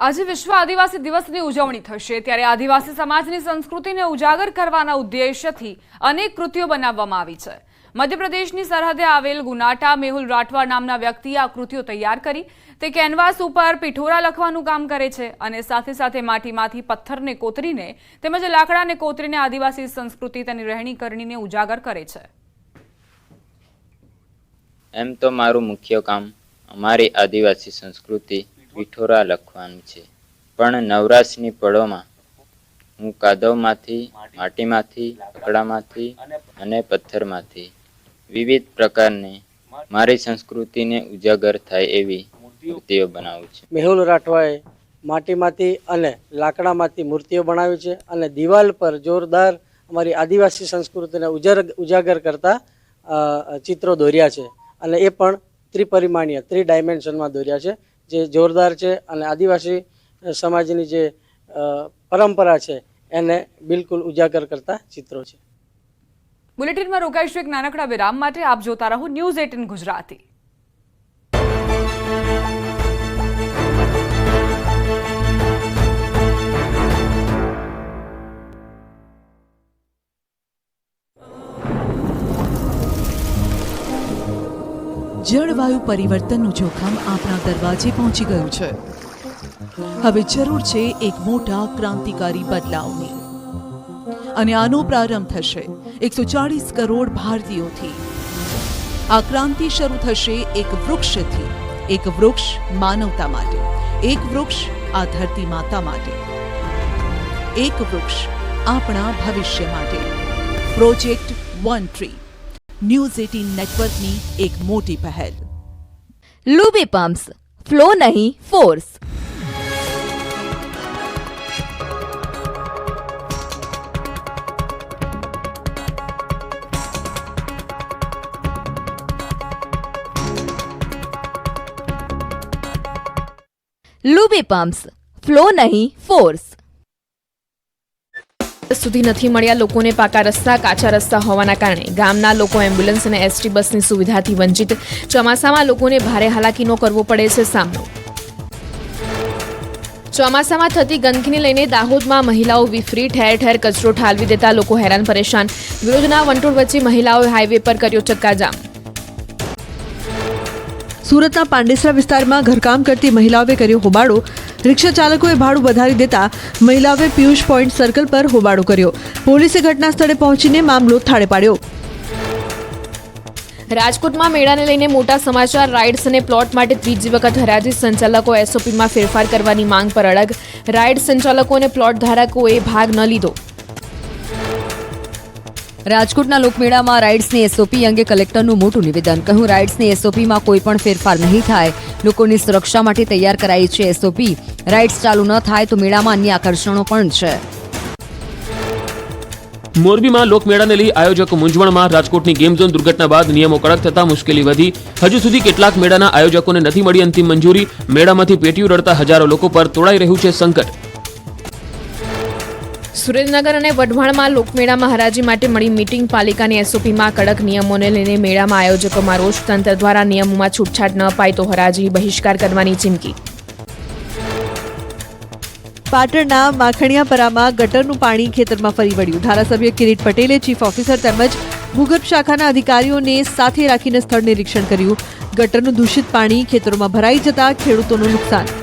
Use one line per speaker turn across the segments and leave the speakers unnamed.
આજે વિશ્વ આદિવાસી દિવસની ઉજવણી થશે ત્યારે આદિવાસી સમાજની સંસ્કૃતિને ઉજાગર કરવાના ઉદ્દેશ્યથી અનેક કૃતિઓ બનાવવામાં આવી છે। મધ્યપ્રદેશની સરહદે આવેલ ગુનાટા મેહુલ રાઠવા નામના વ્યક્તિએ આ કૃતિઓ તૈયાર કરી તે કેનવાસ ઉપર પિઠોરા લખવાનું કામ કરે છે અને સાથે સાથે માટીમાંથી પથ્થરને કોતરીને તેમજ લાકડાને કોતરીને આદિવાસી સંસ્કૃતિ તેની રહેણી કરણીને ઉજાગર કરે છે।
એમ તો મારું મુખ્ય કામ અમારી આદિવાસી સંસ્કૃતિ પિઠોરા લખવાનું છે, પણ નવરાશની પળોમાં હું કાદવમાંથી, માટીમાંથી, લાકડામાંથી અને પથ્થરમાંથી વિવિધ પ્રકારની મારી સંસ્કૃતિને ઉજાગર થાય એવી મૂર્તિઓ બનાવું છું।
મેહુલ રાઠવાએ માટીમાંથી અને લાકડામાંથી મૂર્તિઓ બનાવી છે અને દિવાલ પર જોરદાર અમારી આદિવાસી સંસ્કૃતિને ઉજાગર કરતા ચિત્રો દોર્યા છે અને એ પણ ત્રિપરિમાણીય 3 ડાયમેન્શનમાં દોર્યા છે, જે જોરદાર છે અને આદિવાસી સમાજની જે પરંપરા છે એને બિલકુલ ઉજાગર કરતા ચિત્રો છે।
બુલેટિનમાં રોકાઈશું એક નાનકડા વિરામ માટે। આપ જોતા રહો ન્યૂઝ 18 ગુજરાતી।
જળવાયુ પરિવર્તનનું જોખમ આપણા દરવાજે પહોંચી ગયું છે। હવે જરૂર છે એક મોટા ક્રાંતિકારી બદલાવની અને આનો પ્રારંભ થશે 140 કરોડ ભારતીયોથી। આ ક્રાંતિ શરૂ થશે એક વૃક્ષથી। એક વૃક્ષ માનવતા માટે, એક વૃક્ષ આ ધરતી માતા માટે, એક વૃક્ષ આપણા ભવિષ્ય માટે। પ્રોજેક્ટ વન ટ્રી ન્યૂઝ 18 નેટવર્કની એક મોટી પહેલ।
લૂબી પમ્પ્સ, ફ્લો નહીં ફોર્સ। લૂબી પમ્પ્સ, ફ્લો નહીં ફોર્સ।
સુધી નથી મળ્યા લોકોને પાકા રસ્તા। કાચા રસ્તા હોવાના કારણે ગામના લોકો એમ્બ્યુલન્સ અને એસટી બસની સુવિધાથી વંચિત। ચોમાસામાં લોકોને ભારે હાલાકીનો કરવો પડે છે સામનો। ચોમાસામાં થતી ગંદકીને લઈને દાહોદમાં મહિલાઓ વિફરી। ઠેર ઠેર કચરો ઠાલવી દેતા લોકો હેરાન પરેશાન। વિરોધના વંટોળ વચ્ચે મહિલાઓએ હાઈવે પર કર્યો ચક્કાજામ।
સુરતના પાંડેસરા વિસ્તારમાં ઘરકામ કરતી મહિલાઓએ કર્યો હોબાળો। રિક્ષા ચાલકોએ ભાડું વધારી દેતા મહિલાઓએ પિયુષ પોઈન્ટ સર્કલ પર હોબાળો કર્યો। પોલીસે ઘટના સ્થળે પહોંચીને મામલો થાળે પાડ્યો।
રાજકોટમાં મેળાને લઈને મોટા સમાચાર। રાઇડ્સ અને પ્લોટ માટે ત્રીજી વખત હરાજી। સંચાલકો એસઓપીમાં ફેરફાર કરવાની માંગ પર અડગ। રાઇડ સંચાલકો અને પ્લોટ ધારકોએ ભાગ ન લીધો।
રાજકોટના લોકમેળામાં રાઇડ્સની એસઓપી અંગે કલેક્ટરનું મોટું નિવેદન। કહ્યું, રાઇડ્સની એસઓપીમાં કોઈ પણ ફેરફાર નહીં થાય। લોકોની સુરક્ષા માટે તૈયાર કરાઈ છે એસઓપી। રાઇડ્સ ચાલુ ન થાય તો મેળામાં અન્ય આકર્ષણો પણ છે।
મોરબીમાં લોકમેળાને લઈ આયોજકો મૂંઝવણમાં। રાજકોટની ગેમ ઝોન દુર્ઘટના બાદ નિયમો કડક થતા મુશ્કેલી વધી। હજુ સુધી કેટલાક મેળાના આયોજકોને નથી મળી અંતિમ મંજૂરી। મેળામાંથી પેટીઓ રડતા હજારો લોકો પર તોડાઈ રહ્યું છે સંકટ।
સુરેન્દ્રનગર અને વઢવાણમાં લોકમેળામાં હરાજી માટે મળી મીટિંગ। પાલિકાની એસઓપીમાં કડક નિયમોને લઈને મેળામાં આયોજકોમાં રોષ। તંત્ર દ્વારા નિયમોમાં છૂટછાટ ન અપાય તો હરાજી બહિષ્કાર કરવાની ચીમકી।
પાટણના માખણિયાપરામાં ગટરનું પાણી ખેતરમાં ફરી વળ્યું। ધારાસભ્ય કિરીટ પટેલે ચીફ ઓફિસર તેમજ ભૂગર્ભ શાખાના અધિકારીઓને સાથે રાખીને સ્થળ નિરીક્ષણ કર્યું। ગટરનું દૂષિત પાણી ખેતરોમાં ભરાઈ જતા ખેડૂતોનું નુકસાન।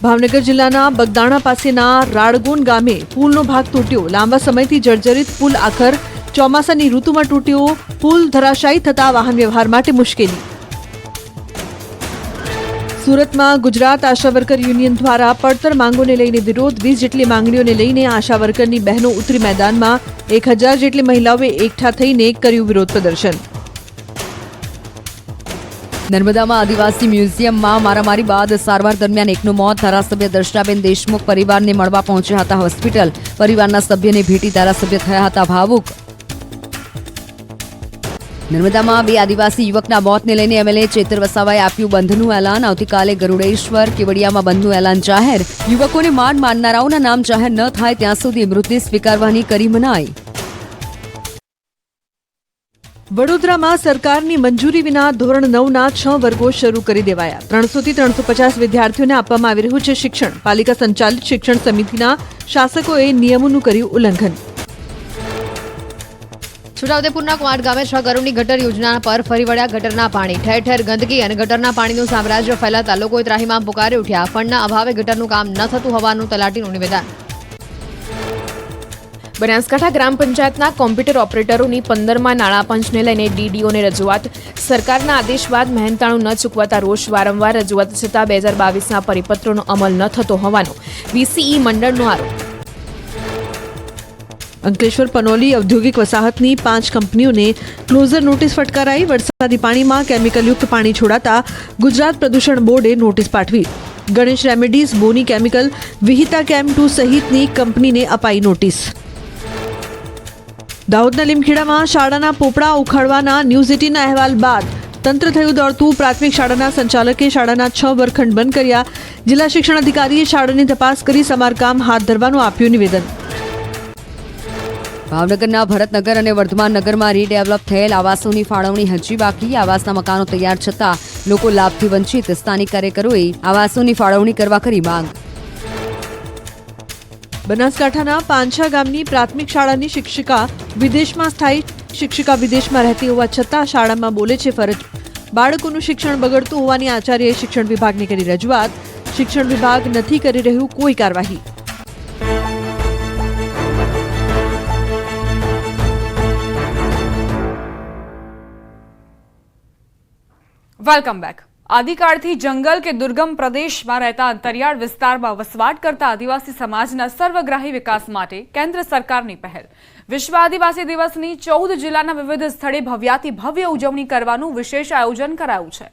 ભાવનગર જિલ્લાના બગદાણા પાસેના રાડગોન ગામે પુલનો ભાગ તૂટ્યો। લાંબા સમયથી જર્જરિત પુલ આખર ચોમાસાની ઋતુમાં તૂટ્યો। પુલ ધરાશાયી થતા વાહન વ્યવહાર માટે મુશ્કેલી। સુરતમાં ગુજરાત આશા વર્કર યુનિયન દ્વારા પડતર માંગોને લઈને વિરોધ। 20 જેટલી માંગણીઓને લઈને આશા વર્કરની બહેનો ઉતરી મેદાનમાં। 1000 જેટલી મહિલાઓએ એકઠા થઈને કર્યું વિરોધ પ્રદર્શન।
નર્મદામાં આદિવાસી મ્યુઝિયમમાં મારામારી બાદ સારવાર દરમિયાન એકનું મોત। ધારાસભ્ય દર્શનાબેન દેશમુખ પરિવારને મળવા પહોંચ્યા હતા હોસ્પિટલ। પરિવારના સભ્યને ભેટી ધારાસભ્ય થયા હતા ભાવુક। નર્મદામાં 2 આદિવાસી યુવકના મોતને લઈને એમએલએ ચેતર વસાવાએ આપ્યું બંધનું એલાન। આવતીકાલે ગરુડેશ્વર કેવડિયામાં બંધનું એલાન જાહેર। યુવકોને મારનારાઓના નામ જાહેર ન થાય ત્યાં સુધી મૃત્યુ સ્વીકારવાની કરી મનાઈ।
વડોદરામાં સરકારની મંજૂરી વિના ધોરણ 9ના 6 વર્ગો શરૂ કરી દેવાયા. 300 થી 350 વિદ્યાર્થીઓને આપવામાં આવી રહ્યું છે શિક્ષણ. પાલિકા સંચાલિત શિક્ષણ સમિતિના શાસકોએ નિયમોનું કર્યું ઉલ્લંઘન.
છોટાઉદેપુરના કુંવાડ ગામે 6 કરોડની ગટર યોજના પર ફરી વળ્યા ગટરના પાણી. ઠેર ઠેર ગંદકી અને ગટરના પાણીનું સામ્રાજ્ય ફેલાતા લોકોએ ત્રાહિમામ પુકારી ઉઠ્યા. ફંડના અભાવે ગટરનું કામ ન થતું હોવાનું તલાટીનું નિવેદન.
બનાસકાંઠા ગ્રામ પંચાયતના કોમ્પ્યુટર ઓપરેટરોની 15મા નાણાં પંચને લઈને ડીડીઓને રજૂઆત. સરકારના આદેશ બાદ મહેનતાણું ન ચૂકવાતા રોષ. વારંવાર રજૂઆત છતાં 2022ના પરિપત્રનો અમલ ન થતો હોવાનો વીસીઈ મંડળનો આરોપ.
અંકલેશ્વર પનોલી ઔદ્યોગિક વસાહતની 5 કંપનીઓને ક્લોઝર નોટિસ ફટકારાઈ. વરસાદી પાણીમાં કેમિકલયુક્ત પાણી છોડાતા ગુજરાત પ્રદૂષણ બોર્ડે નોટિસ પાઠવી. ગણેશ રેમેડીઝ, બોની કેમિકલ, વિહિતા કેમ 2 સહિતની કંપનીને અપાઈ નોટિસ. દાહોદના લીમખેડામાં શાળાના પોપડા ઉખાડવાના ન્યૂઝ 18ના અહેવાલ બાદ તંત્ર થયું દોડતું. પ્રાથમિક શાળાના સંચાલકે શાળાના 6 વર્ગખંડ બંધ કર્યા. જિલ્લા શિક્ષણ અધિકારીએ શાળાની તપાસ કરી સમારકામ હાથ ધરવાનું આપ્યું નિવેદન.
ભાવનગરના ભરતનગર અને વર્ધમાન નગરમાં રીડેવલપ થયેલ આવાસોની ફાળવણી હજી બાકી. આવાસના મકાનો તૈયાર છતાં લોકો લાભથી વંચિત. સ્થાનિક કાર્યકરોએ આવાસોની ફાળવણી કરવા કરી માંગ.
બનાસકાંઠાના પાંછા ગામની પ્રાથમિક શાળાની શિક્ષિકા વિદેશમાં સ્થાયી. શિક્ષિકા વિદેશમાં રહેતી હોવા છતાં શાળામાં બોલે છે ફરજ. બાળકોનું શિક્ષણ બગડતું હોવાની આચાર્યએ શિક્ષણ વિભાગને કરી રજૂઆત. શિક્ષણ વિભાગ નથી કરી રહ્યું કોઈ કાર્યવાહી.
Welcome back. આદિકાળથી જંગલ કે દુર્ગમ પ્રદેશમાં રહેતા અંતરિયાળ વિસ્તારમાં વસવાટ કરતા આદિવાસી સમાજના સર્વગ્રાહી વિકાસ માટે કેન્દ્ર સરકારની પહેલ. વિશ્વ આદિવાસી દિવસની 14 જિલ્લાના વિવિધ સ્થળે ભવ્યાતિ ભવ્ય ઉજવણી કરવાનું વિશેષ આયોજન કરાયું છે.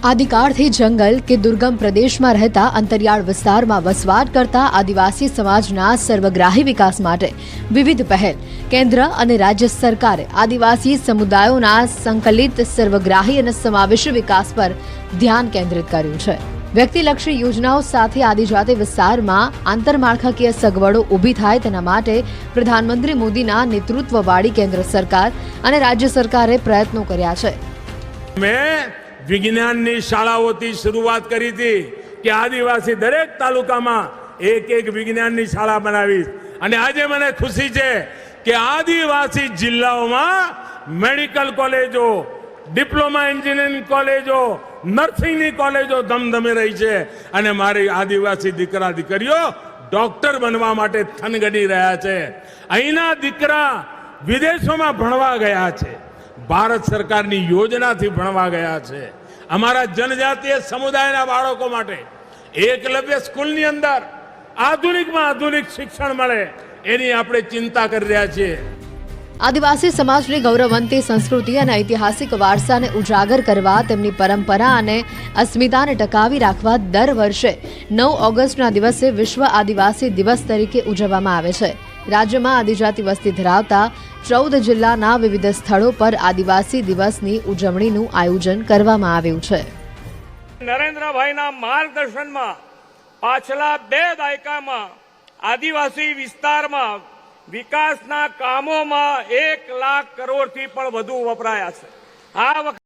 આદિકાળથી જંગલ કે દુર્ગમ પ્રદેશમાં રહેતા અંતરિયાળ વિસ્તારમાં વસવાટ કરતા આદિવાસી સમાજના સર્વગ્રાહી વિકાસ માટે વિવિધ પહેલ. કેન્દ્ર અને રાજ્ય સરકારે આદિવાસી સમુદાયોના સંકલિત સર્વગ્રાહી અને સમાવેશી વિકાસ પર ધ્યાન કેન્દ્રિત કર્યું છે. વ્યક્તિલક્ષી યોજનાઓ સાથે આદિજાતિ વિસ્તારમાં આંતરમાળખાકીય સગવડો ઊભી થાય તેના માટે પ્રધાનમંત્રી મોદીના નેતૃત્વવાળી કેન્દ્ર સરકાર અને રાજ્ય સરકારે પ્રયત્નો કર્યા છે.
વિજ્ઞાનની શાળાઓથી શરૂઆત કરી હતી કે આદિવાસી દરેક તાલુકામાં એક વિજ્ઞાનની શાળા બનાવીશ. અને આજે મને ખુશી છે કે આદિવાસી જિલ્લાઓમાં મેડિકલ કોલેજો, ડિપ્લોમા એન્જિનિયરિંગ કોલેજો, નર્સિંગની કોલેજો ધમધમી રહી છે. અને મારી આદિવાસી દીકરા દીકરીઓ ડોક્ટર બનવા માટે થનગની રહ્યા છે. અહીંના દીકરા વિદેશોમાં ભણવા ગયા છે. ભારત સરકારની યોજનાથી ભણવા ગયા છે. અમારા જનજાતીય સમુદાયના બાળકો માટે એકલવ્ય સ્કૂલની અંદર આધુનિકમાં આધુનિક શિક્ષણ મળે એની આપણે ચિંતા કરી રહ્યા છીએ.
આદિવાસી સમાજની ગૌરવવંતી સંસ્કૃતિ અને ઐતિહાસિક વારસાને ઉજાગર કરવા, તેમની પરંપરા અને અસ્મિતાને ટકાવી રાખવા દર વર્ષે 9 ઓગસ્ટના દિવસે વિશ્વ આદિવાસી દિવસ તરીકે ઉજવવામાં આવે છે. રાજ્યમાં આદિજાતિ વસ્તી ધરાવતા 14 જિલ્લાના વિવિધ સ્થળો પર આદિવાસી દિવસની ઉજવણીનું આયોજન કરવામાં આવ્યું છે.
નરેન્દ્રભાઈના માર્ગદર્શનમાં પાછલા 2 દાયકામાં આદિવાસી વિસ્તારમાં વિકાસના કામોમાં 1 લાખ કરોડથી પણ વધુ વપરાયા છે. આ